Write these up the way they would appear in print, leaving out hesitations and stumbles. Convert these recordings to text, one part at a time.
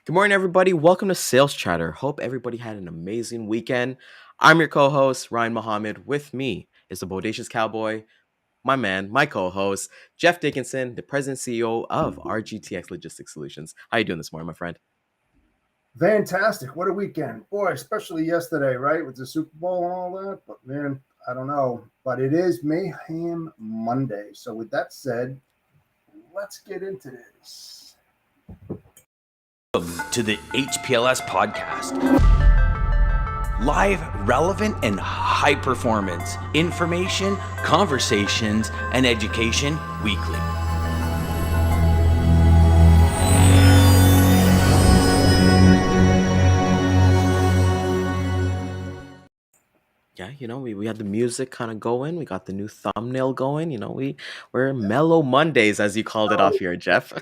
Good morning, everybody. Welcome to Sales Chatter. Hope everybody had an amazing weekend. I'm your co-host, Ryan Mohammed. With me is the Bodacious Cowboy, my man, my co-host, Jeff Dickinson, the president and CEO of RGTX Logistics Solutions. How you doing this morning, my friend? Fantastic. What a weekend. Boy, especially yesterday, right? With the Super Bowl and all that. But man, I don't know. But it is Mayhem Monday. So with that said, let's get into this. Welcome to the HPLS podcast. Live, relevant, and high performance information, conversations, and education weekly. Yeah, we had the music kind of going. We got the new thumbnail going. We're mellow Mondays, as you called it off here, Jeff.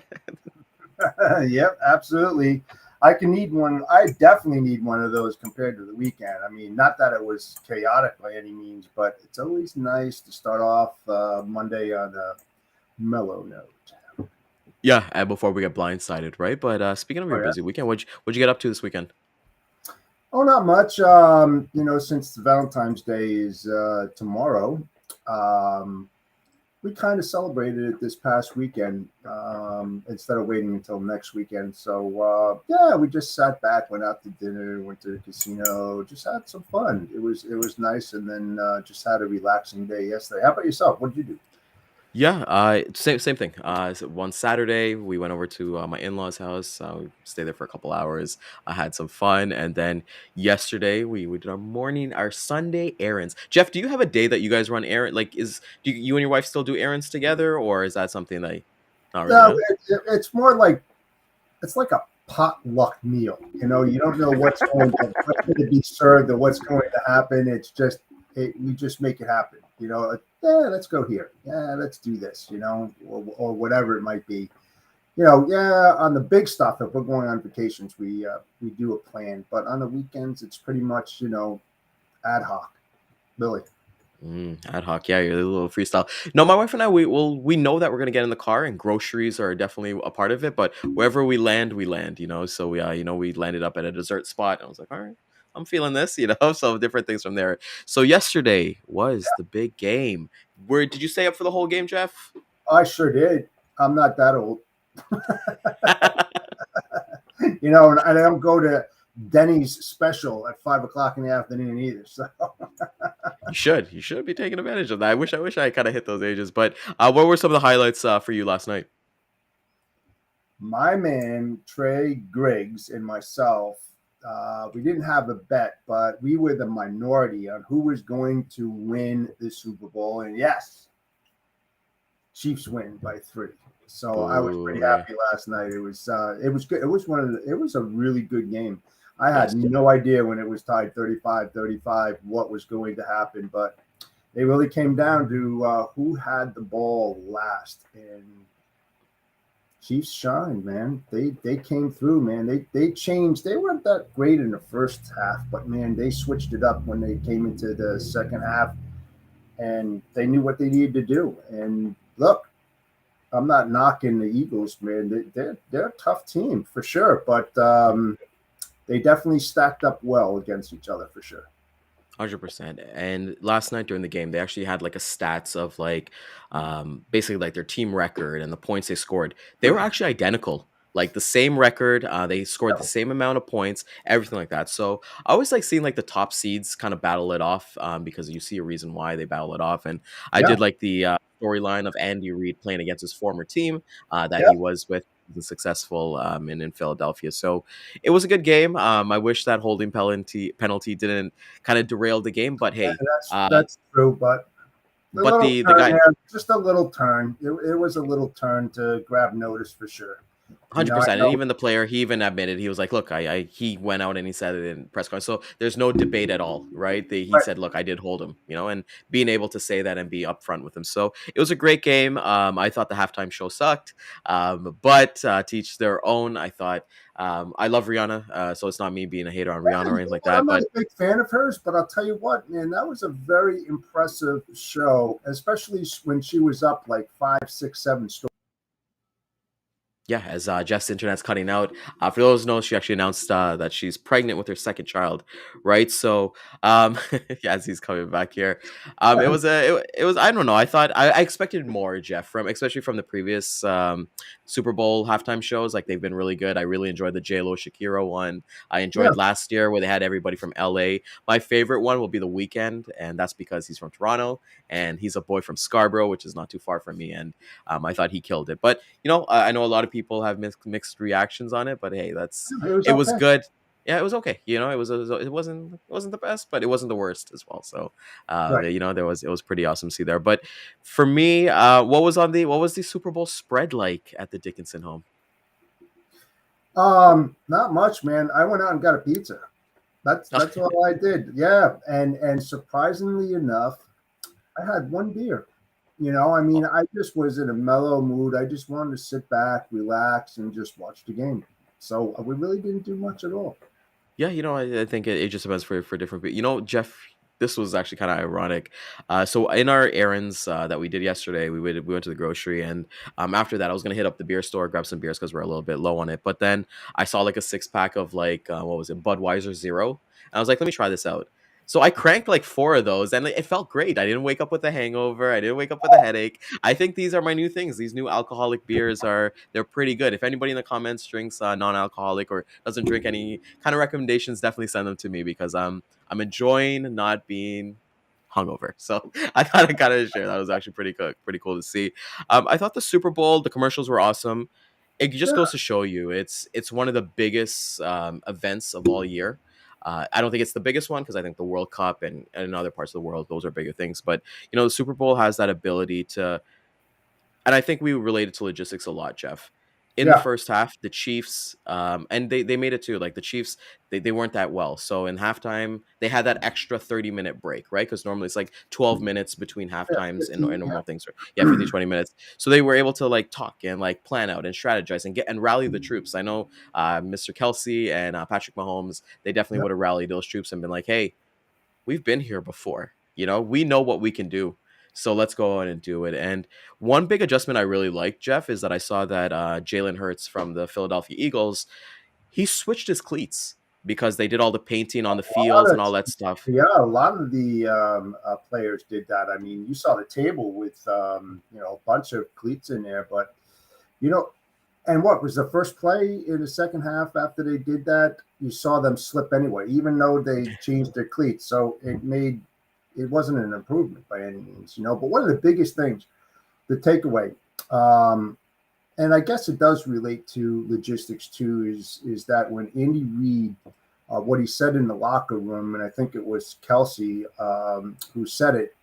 Yep, absolutely. I can need one. I definitely need one of those compared to the weekend. I mean, not that it was chaotic by any means, but it's always nice to start off Monday on a mellow note. Yeah, and before we get blindsided, right? But speaking of your busy weekend, what'd you get up to this weekend? Oh, not much. Since Valentine's Day is tomorrow, we kind of celebrated it this past weekend instead of waiting until next weekend. So we just sat back, went out to dinner, went to the casino, just had some fun. It was nice, and then just had a relaxing day yesterday. How about yourself? What did you do? Yeah, same thing. So one Saturday, we went over to my in-laws' house. We stayed there for a couple hours. I had some fun, and then yesterday we did our Sunday errands. Jeff, do you have a day that you guys run errand? Like, do you and your wife still do errands together, or is that something that not really? No, it's more like it's like a potluck meal. You don't know what's going to be served or what's going to happen. It's just we just make it happen. Let's go here. Yeah, let's do this. Or whatever it might be. On the big stuff, if we're going on vacations, we do a plan. But on the weekends, it's pretty much ad hoc. Billy. Ad hoc, yeah, you're a little freestyle. No, my wife and I, we know that we're gonna get in the car, and groceries are definitely a part of it. But wherever we land, we land. So we landed up at a dessert spot, and I was like, all right, I'm feeling this. So different things from there. So yesterday was the big game. Where did you stay up for the whole game, Jeff? I sure did. I'm not that old. And I don't go to Denny's special at 5:00 in the afternoon either. So You should be taking advantage of that. I wish I kind of hit those ages. But what were some of the highlights for you last night? My man Trey Griggs and myself, we didn't have a bet, but we were the minority on who was going to win the Super Bowl. And yes, Chiefs win by 3. So I was pretty happy last night. It was good. It was a really good game. I had no idea when it was tied 35-35 what was going to happen, but it really came down to who had the ball last. And Chiefs shined, man. They came through, man. They changed. They weren't that great in the first half, but man, they switched it up when they came into the second half, and they knew what they needed to do. And look, I'm not knocking the Eagles, man. They're a tough team for sure, but they definitely stacked up well against each other for sure. 100%. And last night during the game, they actually had like a stats of basically like their team record and the points they scored. They were actually identical, like the same record. They scored the same amount of points, everything like that. So I always like seeing like the top seeds kind of battle it off because you see a reason why they battle it off. And I did like the storyline of Andy Reid playing against his former team that he was with. Successful in Philadelphia, so it was a good game. I wish that holding penalty didn't kind of derail the game, but hey, that's true. But the guy just a little turn. It was a little turn to grab notice for sure. I 100%. And know, even the player, he even admitted, he was like, look, he went out and he said it in press conference. So there's no debate at all, right? He right. said, look, I did hold him, and being able to say that and be upfront with him. So it was a great game. I thought the halftime show sucked, but to each their own. I thought, I love Rihanna, so it's not me being a hater on Rihanna or anything like I'm that. not But a big fan of hers, but I'll tell you what, man, that was a very impressive show, especially when she was up like 5, 6, 7 stories. yeah, as Jeff's internet's cutting out. For those who know, she actually announced that she's pregnant with her second child, right? So, yeah, as he's coming back here, it was I don't know. I expected more, Jeff, from especially from the previous Super Bowl halftime shows. Like they've been really good. I really enjoyed the J Lo Shakira one. I Yeah, enjoyed last year where they had everybody from LA. My favorite one will be the Weekend, and that's because he's from Toronto and he's a boy from Scarborough, which is not too far from me. And I thought he killed it. But I know a lot of people have mixed reactions on it, but hey, it was it was okay. good. Yeah, it was okay. It wasn't the best, but it wasn't the worst as well. So, Right. it was pretty awesome to see there. But for me, what was the Super Bowl spread like at the Dickinson home? Not much, man. I went out and got a pizza. That's all I did. Yeah, and surprisingly enough, I had one beer. I mean, I just was in a mellow mood. I just wanted to sit back, relax, and just watch the game. So we really didn't do much at all. Yeah, I think it just depends for different people. Jeff, this was actually kind of ironic. So in our errands that we did yesterday, we went to the grocery, and after that, I was gonna hit up the beer store, grab some beers because we're a little bit low on it. But then I saw like a 6 pack of like what was it, Budweiser Zero, and I was like, let me try this out. So I cranked like four of those, and it felt great. I didn't wake up with a hangover. I didn't wake up with a headache. I think these are my new things. These new alcoholic beers they're pretty good. If anybody in the comments drinks non-alcoholic or doesn't drink any kind of recommendations, definitely send them to me because I'm enjoying not being hungover. So I thought I gotta share. That was actually pretty cool to see. I thought the Super Bowl, the commercials were awesome. It just Yeah, goes to show you, it's one of the biggest events of all year. I don't think it's the biggest one because I think the World Cup and in other parts of the world, those are bigger things. But the Super Bowl has that ability to, and I think we related to logistics a lot, Jeff. In the yeah, first half, the Chiefs, and they made it too. Like the Chiefs, they weren't that well. So in halftime, they had that extra 30-minute break, right? Because normally it's like 12 minutes between half yeah, times in 15, normal things. Yeah, yeah. 15, 20 minutes. So they were able to like talk and like plan out and strategize and get and rally the troops. I know Mr. Kelsey and Patrick Mahomes, they definitely Yeah. would have rallied those troops and been like, hey, we've been here before. We know what we can do. So let's go on and do it. And one big adjustment I really like, Jeff, is that I saw that Jalen Hurts from the Philadelphia Eagles, he switched his cleats because they did all the painting on the fields and all that stuff. Yeah, a lot of the players did that. I mean, you saw the table with a bunch of cleats in there, but you know, and what was the first play in the second half after they did that? You saw them slip anyway, even though they changed their cleats. So it wasn't an improvement by any means. But one of the biggest things, the takeaway, um, and I guess it does relate to logistics too, is that when Andy Reid, what he said in the locker room, and I think it was Kelsey who said it,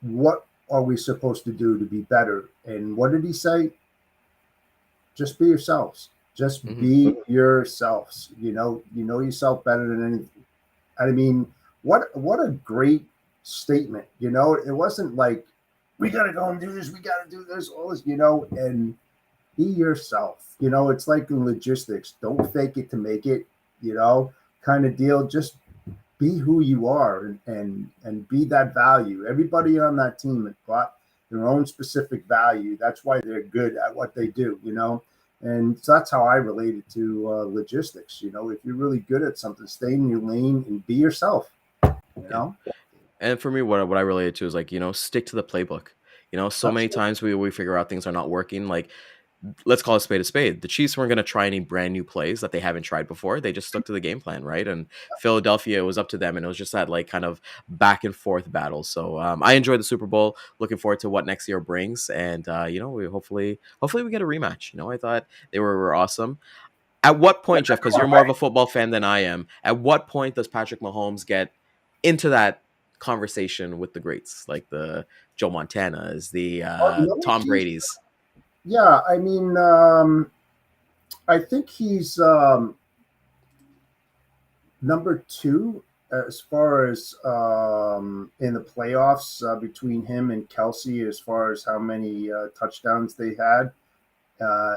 what are we supposed to do to be better? And what did he say? Just be yourselves. Just Hmm. be yourselves. You know yourself better than anything. I mean, what a great statement. It wasn't like we gotta go and do this, we gotta do this, all this, and be yourself. It's like in logistics. Don't fake it to make it, kind of deal. Just be who you are and be that value. Everybody on that team has brought their own specific value. That's why they're good at what they do. And so that's how I relate it to logistics. If you're really good at something, stay in your lane and be yourself. You Yeah. know, And for me, what I related to is like, stick to the playbook. So that's many times we figure out things are not working. Like, let's call a spade a spade. The Chiefs weren't going to try any brand new plays that they haven't tried before. They just stuck to the game plan, right? And Philadelphia, it was up to them, and it was just that like kind of back and forth battle. So I enjoyed the Super Bowl. Looking forward to what next year brings, and we hopefully we get a rematch. I thought they were awesome. At what point, Jeff? Because you're more of a football fan than I am. At what point does Patrick Mahomes get into that conversation with the greats, like the Joe Montanas, the oh, Tom Brady's? yeah. I mean, I think he's number two as far as in the playoffs between him and Kelsey, as far as how many touchdowns they had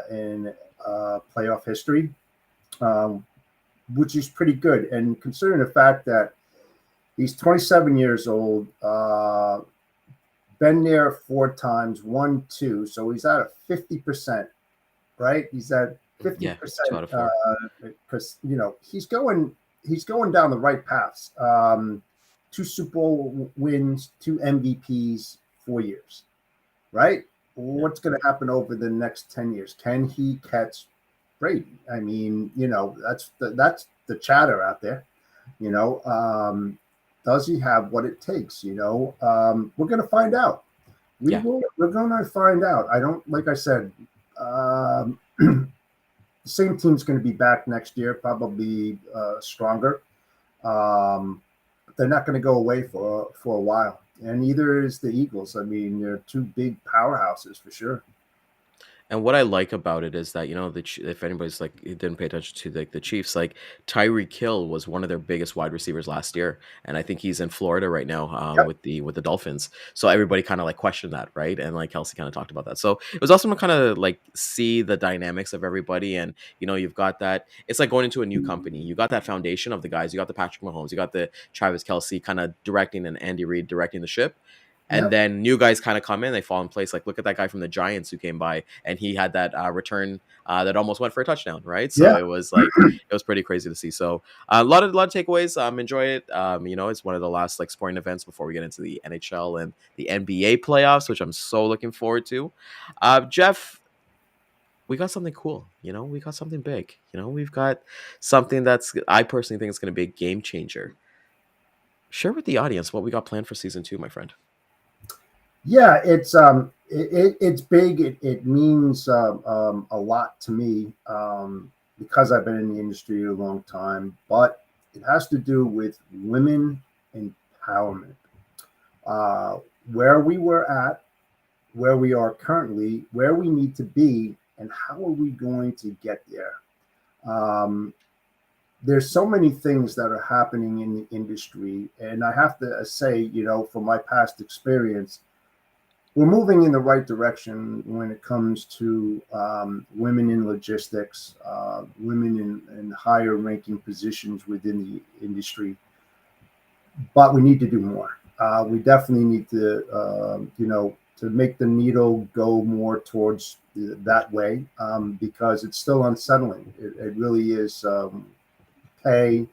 in playoff history, um, which is pretty good. And considering the fact that he's 27 years old, been there four times, won two, so he's at a 50%, right? He's at Yeah, 2 50%. out of 4. Because he's going down the right paths. Two Super Bowl wins, two MVPs, 4 years, right? Yeah. What's going to happen over the next 10 years? Can he catch Brady? I mean, that's the chatter out there. You know, does he have what it takes? We're going to find out. Yeah. We're going to find out. I don't, like I said, the same team's going to be back next year, probably stronger. But they're not going to go away for a while, and neither is the Eagles. I mean, they're two big powerhouses for sure. And what I like about it is that if anybody's like didn't pay attention to the Chiefs, like Tyreek Hill was one of their biggest wide receivers last year, and I think he's in Florida right now Yep. with the Dolphins. So everybody kind of like questioned that, right? And like Kelsey kind of talked about that. So it was awesome to kind of like see the dynamics of everybody, and you've got that. It's like going into a new company. You got that foundation of the guys. You got the Patrick Mahomes. You got the Travis Kelsey kind of directing, and Andy Reid directing the ship. And Yep. then new guys kind of come in, they fall in place. Like, look at that guy from the Giants who came by, and he had that return that almost went for a touchdown, right? So Yeah. it was like it was pretty crazy to see. So a lot of takeaways. Enjoy it. It's one of the last like sporting events before we get into the NHL and the NBA playoffs, which I'm so looking forward to. Jeff, we got something cool. We got something big. We've got something that's I personally think is going to be a game changer. Share with the audience what we got planned for season 2, my friend. Yeah, it's big. It means a lot to me because I've been in the industry a long time. But it has to do with women empowerment. Uh, where we were at, where we are currently, where we need to be, and how are we going to get there? Um, there's so many things that are happening in the industry, and I have to say, from my past experience, we're moving in the right direction when it comes to women in logistics, women in higher ranking positions within the industry. But we need to do more. We definitely need to make the needle go more towards that way because it's still unsettling. It really is pay,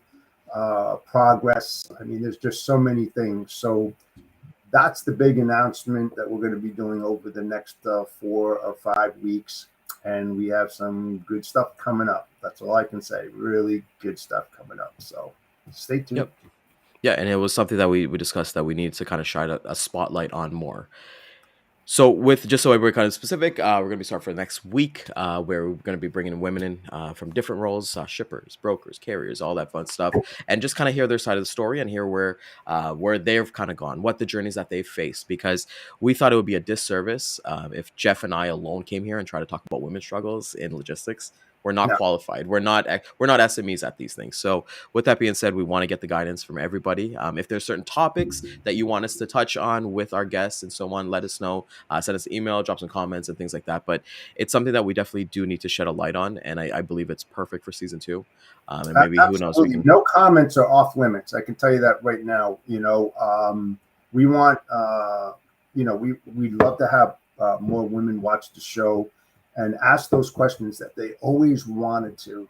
progress. I mean, there's just so many things. So that's the big announcement that we're going to be doing over the next 4 or 5 weeks. And we have some good stuff coming up. That's all I can say. Really good stuff coming up. So stay tuned. Yep. Yeah, and it was something that we discussed that we need to kind of shine a spotlight on more. So just so everybody kind of specific, we're going to be starting for next week, where we're going to be bringing women in from different roles, shippers, brokers, carriers, all that fun stuff, and just kind of hear their side of the story and hear where they've kind of gone, what the journeys that they've faced. Because we thought it would be a disservice if Jeff and I alone came here and try to talk about women's struggles in logistics. We're not qualified. We're not SMEs at these things. So with that being said, we want to get the guidance from everybody. If there's certain topics that you want us to touch on with our guests and so on, let us know. Send us an email, drop some comments and things like that. But it's something that we definitely do need to shed a light on, and I believe it's perfect for season 2. And maybe Absolutely. who knows? We can. No comments are off limits. I can tell you that right now. We want we'd love to have more women watch the show and ask those questions that they always wanted to.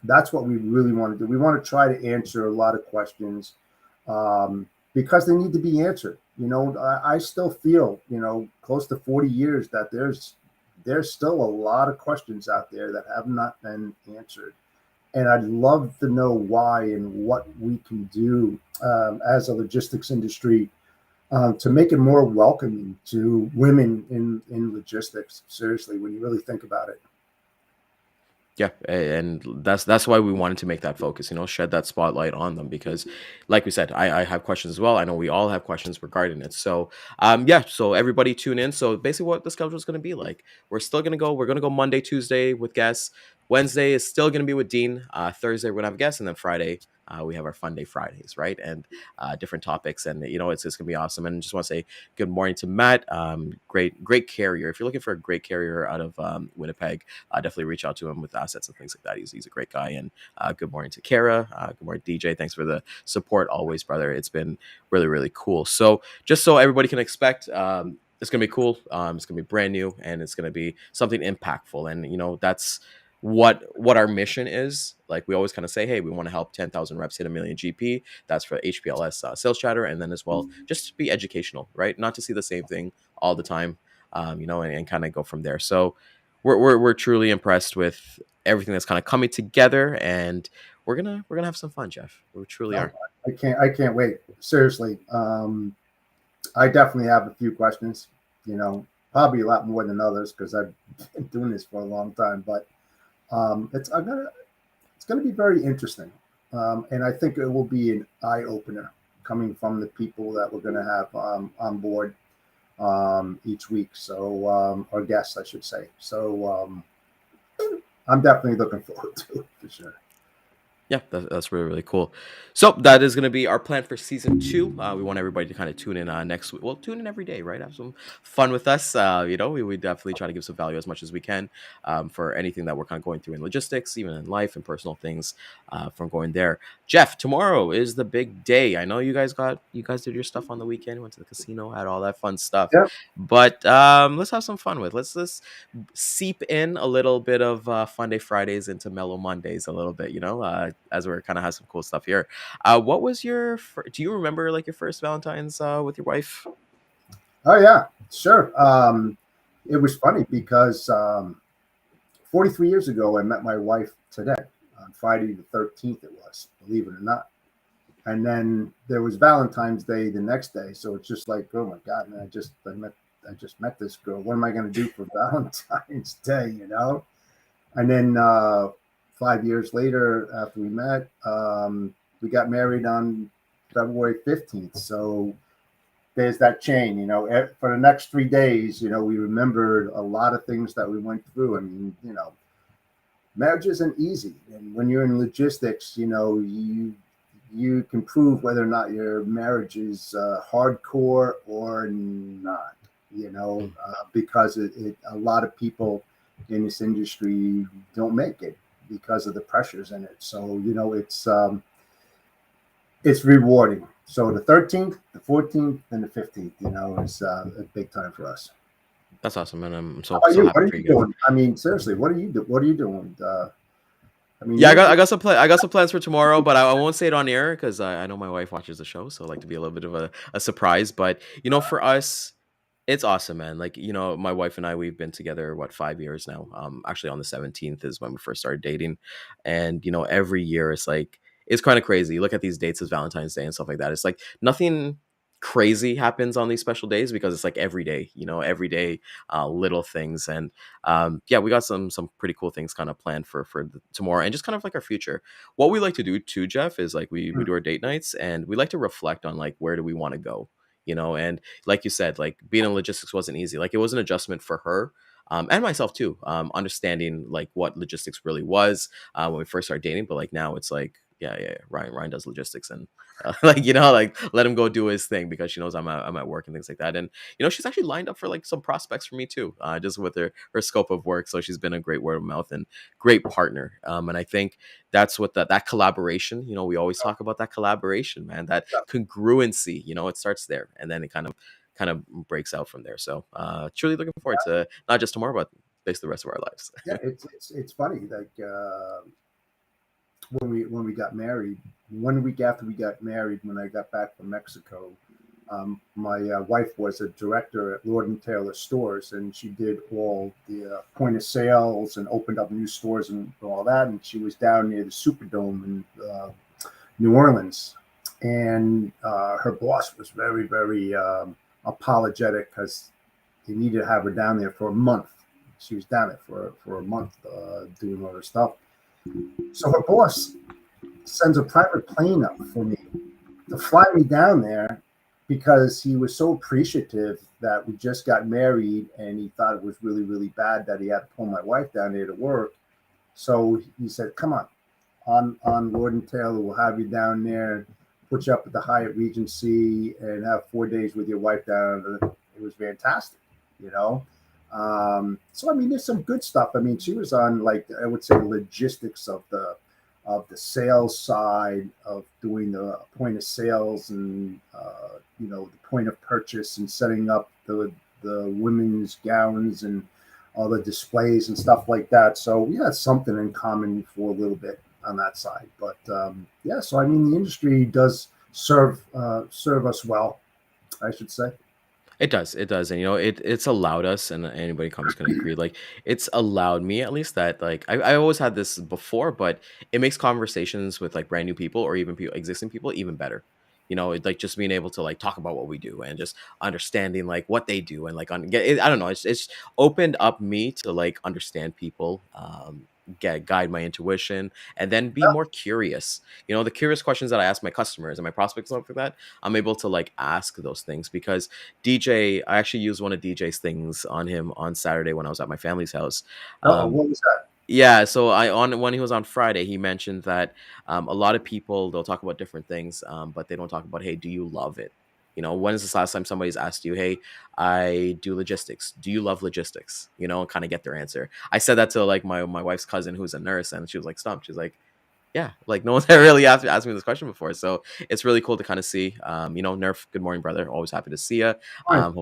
That's what we really want to do. We want to try to answer a lot of questions because they need to be answered. I still feel, close to 40 years that there's still a lot of questions out there that have not been answered. And I'd love to know why and what we can do as a logistics industry to make it more welcoming to women in logistics. Seriously, when you really think about it. Yeah, and that's why we wanted to make that focus, shed that spotlight on them because, like we said, I have questions as well. I know we all have questions regarding it. So, yeah, so everybody tune in. So basically, what the schedule is going to be like, we're gonna go Monday, Tuesday with guests. Wednesday is still going to be with Dean. Thursday we're gonna have guests, and then Friday we have our Fun Day Fridays, right? And different topics, and it's gonna be awesome. And just want to say good morning to Matt. Great carrier. If you're looking for a great carrier out of Winnipeg, definitely reach out to him with assets and things like that. He's a great guy. And good morning to Kara. Good morning, DJ. Thanks for the support always, brother. It's been really, really cool. So just so everybody can expect, it's gonna be cool. It's gonna be brand new, and it's gonna be something impactful. And that's what our mission is. Like we always kind of say, hey, we want to help 10,000 reps hit a million GP. That's for HPLS sales chatter, and then as well just to be educational, right? Not to see the same thing all the time, and kind of go from there. So we're truly impressed with everything that's kind of coming together, and we're gonna have some fun, Jeff. We truly No, are. I can't wait. Seriously. I definitely have a few questions, probably a lot more than others because I've been doing this for a long time, but it's gonna be very interesting. And I think it will be an eye opener coming from the people that we're gonna have on board each week. So or guests, I should say. So I'm definitely looking forward to it for sure. Yeah, that's really, really cool. So that is going to be our plan for season 2. We want everybody to kind of tune in next week. Well, tune in every day, right? Have some fun with us. We definitely try to give some value as much as we can for anything that we're kind of going through in logistics, even in life and personal things from going there. Jeff, tomorrow is the big day. I know you guys did your stuff on the weekend, went to the casino, had all that fun stuff. Yeah. But let's have some fun with. Let's seep in a little bit of Fun Day Fridays into Mellow Mondays a little bit, as we're kind of have some cool stuff here. What was do you remember like your first Valentine's with your wife? Oh yeah, sure. It was funny because 43 years ago I met my wife today on Friday the 13th. It was, believe it or not. And then there was Valentine's Day the next day. So it's just like, oh my God, man, I just met this girl. What am I going to do for Valentine's Day? And then 5 years later, after we met, we got married on February 15th. So there's that chain, for the next 3 days, we remembered a lot of things that we went through. I mean, marriage isn't easy. And when you're in logistics, you can prove whether or not your marriage is hardcore or not, because a lot of people in this industry don't make it because of the pressures in it. So, it's rewarding. So the 13th, the 14th, and the 15th, is a big time for us. That's awesome, and I'm How so about so you? happy What are for you you guys. doing? I mean, seriously, what are you doing? I mean, Yeah, I got some plans for tomorrow, but I won't say it on air because I know my wife watches the show, so I like to be a little bit of a surprise. But for us, it's awesome, man. Like, my wife and I, we've been together, what, 5 years now? Actually, on the 17th is when we first started dating. And, every year it's like, it's kind of crazy. You look at these dates as Valentine's Day and stuff like that. It's like nothing crazy happens on these special days because it's like every day, little things. And yeah, we got some pretty cool things kind of planned for tomorrow and just kind of like our future. What we like to do too, Jeff, is like we do our date nights and we like to reflect on like where do we want to go, and like you said, like being in logistics wasn't easy. Like it was an adjustment for her. And myself too, understanding like what logistics really was when we first started dating. But like now it's like, yeah, Ryan does logistics, and like like let him go do his thing because she knows I'm at work and things like that. And she's actually lined up for like some prospects for me too, just with her scope of work. So she's been a great word of mouth and great partner. And I think that's what that collaboration, we always talk about that collaboration, man, that congruency, it starts there and then it kind of breaks out from there. So truly looking forward to not just tomorrow, but basically the rest of our lives. Yeah, it's funny. Like when we got married, 1 week after we got married, when I got back from Mexico, my wife was a director at Lord and Taylor stores, and she did all the point of sales and opened up new stores and all that. And she was down near the Superdome in New Orleans, and her boss was very, very apologetic because he needed to have her down there for a month she was down there for a month doing all her stuff. So her boss sends a private plane up for me to fly me down there because he was so appreciative that we just got married and he thought it was really, really bad that he had to pull my wife down there to work. So he said, come on Lord and Taylor, we'll have you down there, put you up at the Hyatt Regency and have 4 days with your wife down. It was fantastic, you know? So, I mean, there's some good stuff. I mean, she was on, like, I would say logistics of the sales side of doing the point of sales and the point of purchase and setting up the women's gowns and all the displays and stuff like that. So we had something in common for a little bit on that side. But yeah, so I mean, the industry does serve us well, I should say. It does, and it's allowed us, and anybody comes can agree. Like it's allowed me at least that like I always had this before, but it makes conversations with like brand new people or even people existing people even better. It, like just being able to like talk about what we do and just understanding like what they do and like I don't know, it's opened up me to like understand people, get guide my intuition, and then be more curious. The curious questions that I ask my customers and my prospects and stuff like that, I'm able to like ask those things because I actually used one of DJ's things on him on Saturday when I was at my family's house. Oh, Um, what was that? yeah, so I on when he was on Friday, he mentioned that a lot of people they'll talk about different things, but they don't talk about, hey, do you love it? When is this last time somebody's asked you, hey, I do logistics. Do you love logistics? And kind of get their answer. I said that to like my wife's cousin who's a nurse, and she was like stumped. She's like, yeah, like no one's ever really asked me this question before, so it's really cool to kind of see. Nerf, good morning, brother. Always happy to see you. Fine.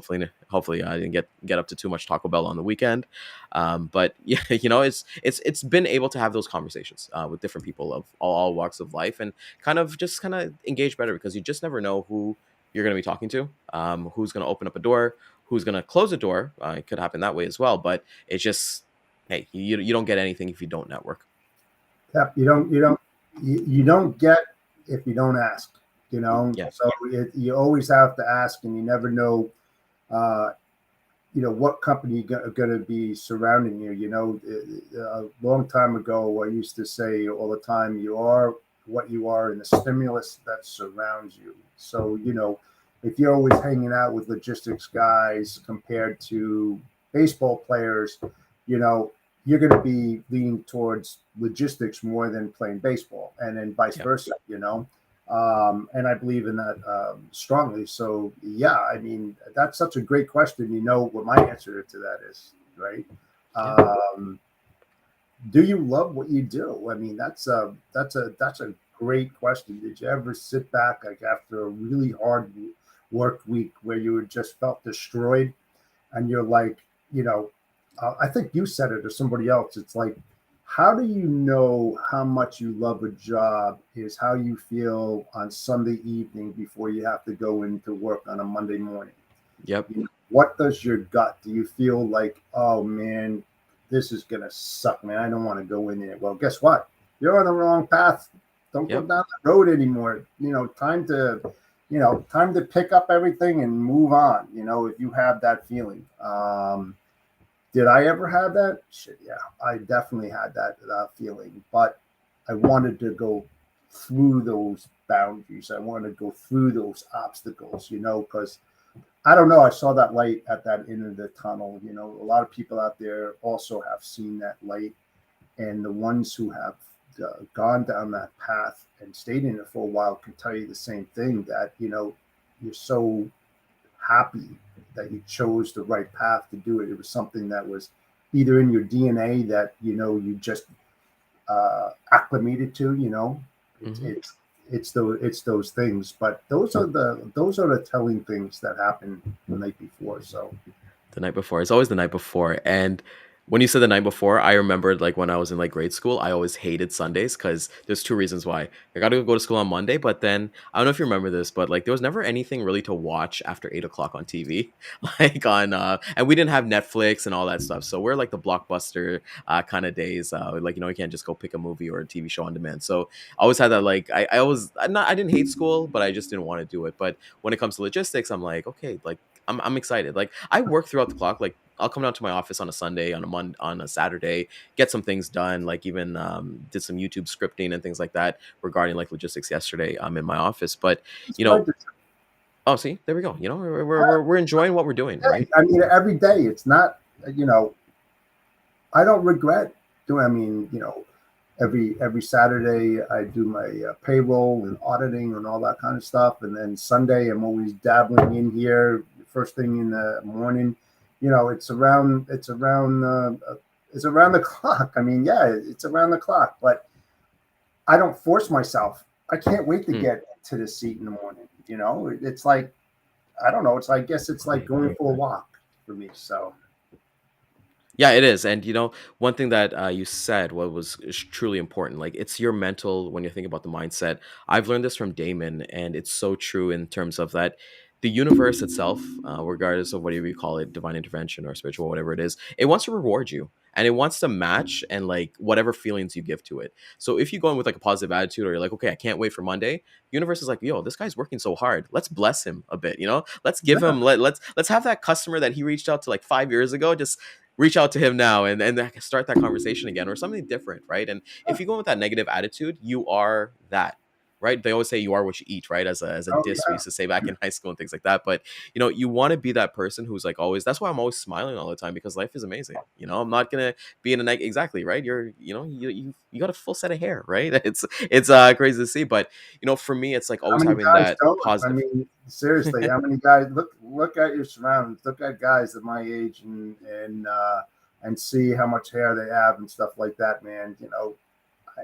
Hopefully, I didn't get up to too much Taco Bell on the weekend. But yeah, it's been able to have those conversations with different people of all walks of life, and kind of engage better because you just never know who you're going to be talking to, who's going to open up a door, who's going to close a door. It could happen that way as well, but it's just hey, you don't get anything if you don't network. Yep, you don't get if you don't ask. Yeah. So you always have to ask, and you never know. What company going to be surrounding you. A long time ago, I used to say all the time, you are what you are in the stimulus that surrounds you. So if you're always hanging out with logistics guys compared to baseball players, you're going to be leaning towards logistics more than playing baseball, and then vice versa. And I believe in that strongly. So yeah, I mean, that's such a great question. You know what my answer to that is, right? Do you love what you do? I mean, that's a great question. Did you ever sit back like after a really hard work week where you just felt destroyed, and you're like, I think you said it or somebody else. It's like, how do you know how much you love a job is how you feel on Sunday evening before you have to go into work on a Monday morning. Yep. What does your gut? Do you feel like, oh man, this is going to suck, man. I don't want to go in there. Well, guess what? You're on the wrong path. Don't go down the road anymore. Time to pick up everything and move on. If you have that feeling. Did I ever have that? Shit, yeah, I definitely had that feeling. But I wanted to go through those boundaries. I wanted to go through those obstacles, because I don't know. I saw that light at that end of the tunnel. A lot of people out there also have seen that light. And the ones who have gone down that path and stayed in it for a while can tell you the same thing, that, you're so happy that you chose the right path to do it. It was something that was either in your DNA that you just acclimated to. It's those things, but those are the telling things that happened the night before. So the night before, it's always the night before. And when you said the night before, I remembered like when I was in like grade school, I always hated Sundays because there's two reasons why. I got to go to school on Monday, but then I don't know if you remember this, but like there was never anything really to watch after 8 o'clock on TV, like and we didn't have Netflix and all that stuff. So we're like the blockbuster kind of days. Like you can't just go pick a movie or a TV show on demand. So I always had that like I didn't hate school, but I just didn't want to do it. But when it comes to logistics, I'm like, okay, like I'm excited. Like I work throughout the clock. Like I'll come down to my office on a Sunday, on a Saturday, get some things done. Like even did some YouTube scripting and things like that regarding like logistics yesterday. I'm in my office, but It's you like know, oh, see, there we go. You know, we're enjoying what we're doing, right? I mean, every day. It's not, you know, I don't regret doing. I mean, you know, every Saturday I do my payroll and auditing and all that kind of stuff, and then Sunday I'm always dabbling in here first thing in the morning. You know, it's around the clock. I mean, yeah, it's around the clock, but I don't force myself. I can't wait to Hmm. get to the seat in the morning. You know, it's like I don't know. It's I guess it's like going for a walk for me. So Yeah, it is. And one thing that you said what was is truly important. Like it's your mental when you think about the mindset. I've learned this from Damon, and it's so true in terms of that the universe itself, regardless of whatever you call it, divine intervention or spiritual, whatever it is, it wants to reward you. And it wants to match and like whatever feelings you give to it. So if you go in with like a positive attitude, or you're like, okay, I can't wait for Monday, universe is like, yo, this guy's working so hard. Let's bless him a bit. Let's give yeah, him let's have that customer that he reached out to like 5 years ago. Just reach out to him now and start that conversation again or something different, right? And if you go with that negative attitude, you are that, right? They always say you are what you eat, right? As a oh diss we yeah. used to say back in high school and things like that. But you want to be that person who's like always. That's why I'm always smiling all the time, because life is amazing. I'm not gonna be in a exactly, right? You got a full set of hair, right? It's crazy to see, but for me, it's like How always many having guys that don't? I positive. mean, seriously, how many guys look at your surroundings, look at guys at my age and see how much hair they have and stuff like that, man. You know,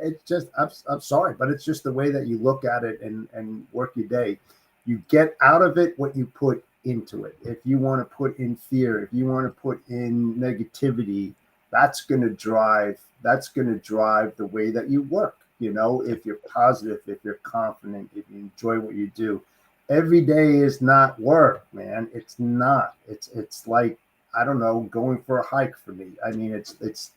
it's just I'm sorry, but it's just the way that you look at it and work your day. You get out of it what you put into it. If you want to put in fear, if you want to put in negativity, that's going to drive the way that you work. You know, Yeah. if you're positive, if you're confident, if you enjoy what you do, every day is not work, man. It's not. It's like I don't know, going for a hike for me. I mean, it's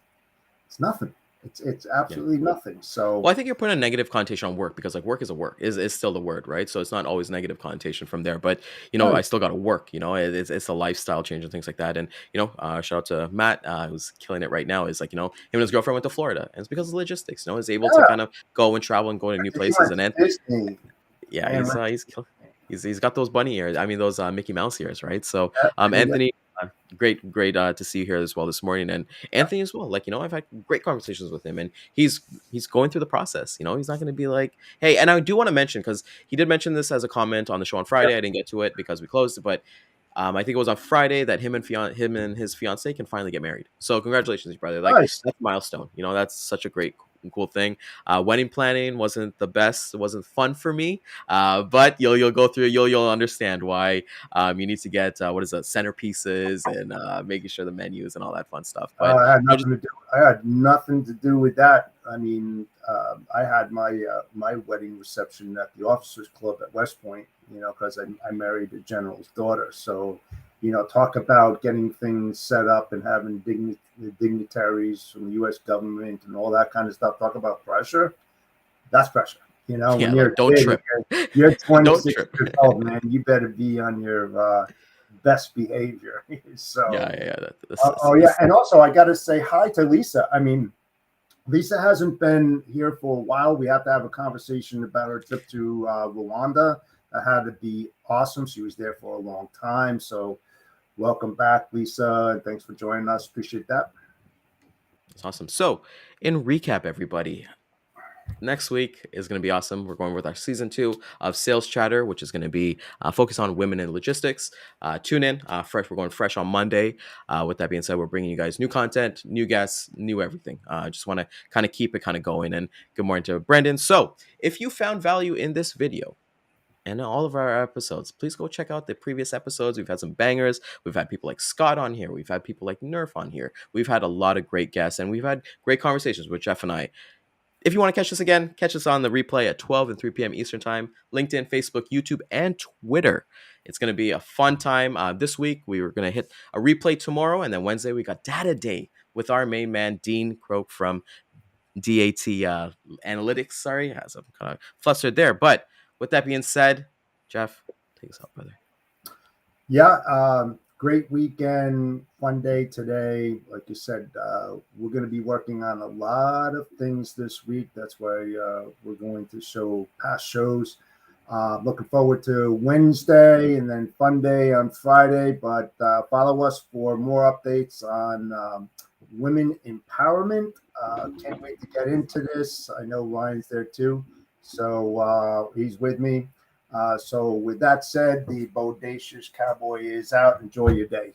nothing. It's Yeah. absolutely nothing. So Well, I think you're putting a negative connotation on work, because like work is a work is still the word, right? So it's not always negative connotation from there. But I right. still got to work. It's a lifestyle change and things like that. And shout out to Matt, who's killing it right now. Is like him and his girlfriend went to Florida, and it's because of logistics. Is able to Yeah, kind of go and travel and go to new if you places. went And to then Disney, yeah, man, he's went to he's kill- he's got those bunny ears. I mean those Mickey Mouse ears, right? So Disney. Yeah, Anthony, great to see you here as well this morning, and Anthony as well. Like I've had great conversations with him, and he's going through the process. He's not going to be like, hey. And I do want to mention, because he did mention this as a comment on the show on yeah, Friday. I didn't get to it because we closed, but I think it was on Friday that him and his fiance can finally get married. So congratulations, brother! Like nice. that's a milestone. That's such a great, cool thing. Wedding planning wasn't the best. It wasn't fun for me. But you'll go through. You'll understand why. You need to get what is it, centerpieces, and making sure the menus and all that fun stuff. But I had just nothing to do. I had nothing to do with that. I mean, I had my wedding reception at the Officers Club at West Point. You know, because I married the general's daughter. So, you know, talk about getting things set up and having dignitaries from the U.S. government and all that kind of stuff. Talk about pressure. That's pressure. You know, when yeah, you're like a don't kid, trip, you're don't 26 trip. years old, man. You better be on your best behavior. Yeah, So, yeah, yeah. oh yeah, and also I got to say hi to Lisa. I mean, Lisa hasn't been here for a while. We have to have a conversation about her trip to Rwanda. That had to be awesome. She was there for a long time. So, welcome back, Lisa, and thanks for joining us. Appreciate that. It's awesome. So, in recap, everybody, next week is going to be awesome. We're going with our season 2 of Sales Chatter, which is going to be focused on women in logistics. Tune in, fresh. We're going fresh on Monday. With that being said, we're bringing you guys new content, new guests, new everything. Just want to kind of keep it kind of going. And good morning to Brendan. So, if you found value in this video and in all of our episodes, please go check out the previous episodes. We've had some bangers. We've had people like Scott on here. We've had people like Nerf on here. We've had a lot of great guests, and we've had great conversations with Jeff and I. If you want to catch us again, catch us on the replay at 12 and 3 p.m. Eastern Time, LinkedIn, Facebook, YouTube, and Twitter. It's going to be a fun time. This week, we were going to hit a replay tomorrow, and then Wednesday, we got Data Day with our main man, Dean Croak from DAT Analytics. Sorry, as I'm kind of flustered there. But with that being said, Jeff, take us out, brother. Yeah, great weekend, fun day today. Like you said, we're going to be working on a lot of things this week. That's why we're going to show past shows. Looking forward to Wednesday and then fun day on Friday. But follow us for more updates on women empowerment. Can't wait to get into this. I know Ryan's there too. So he's with me. So with that said, the Bodacious Cowboy is out. Enjoy your day.